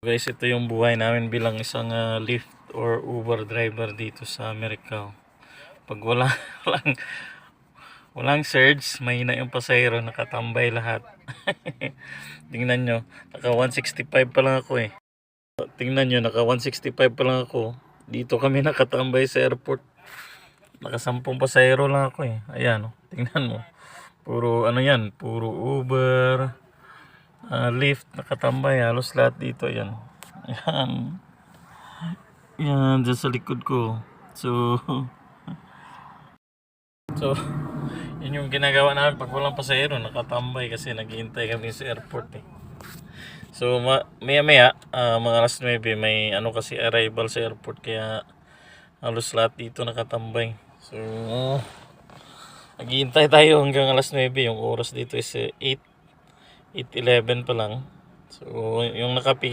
Guys, ito yung buhay namin bilang isang Lyft or Uber driver dito sa Amerika. Pag walang surge, mahina yung pasahero, nakatambay lahat. Tingnan nyo, naka 165 pa lang ako eh. Tingnan nyo, naka 165 pa lang ako. Dito kami nakatambay sa airport. Naka 10 pasahero lang ako eh. Ayan, tingnan mo. Puro ano yan, puro Uber, Lyft, nakatambay. Halos lahat dito yan. Yan. Yan, dyan sa likod ko. So, yun yung ginagawa namin pag walang pasahero, nakatambay kasi naghihintay kami sa airport eh. So, maya maya, mga alas 9, may ano kasi arrival sa airport kaya halos lahat dito nakatambay. So, naghihintay tayo hanggang alas 9, yung oras dito is 8:11 pa lang. So, yung nakapigil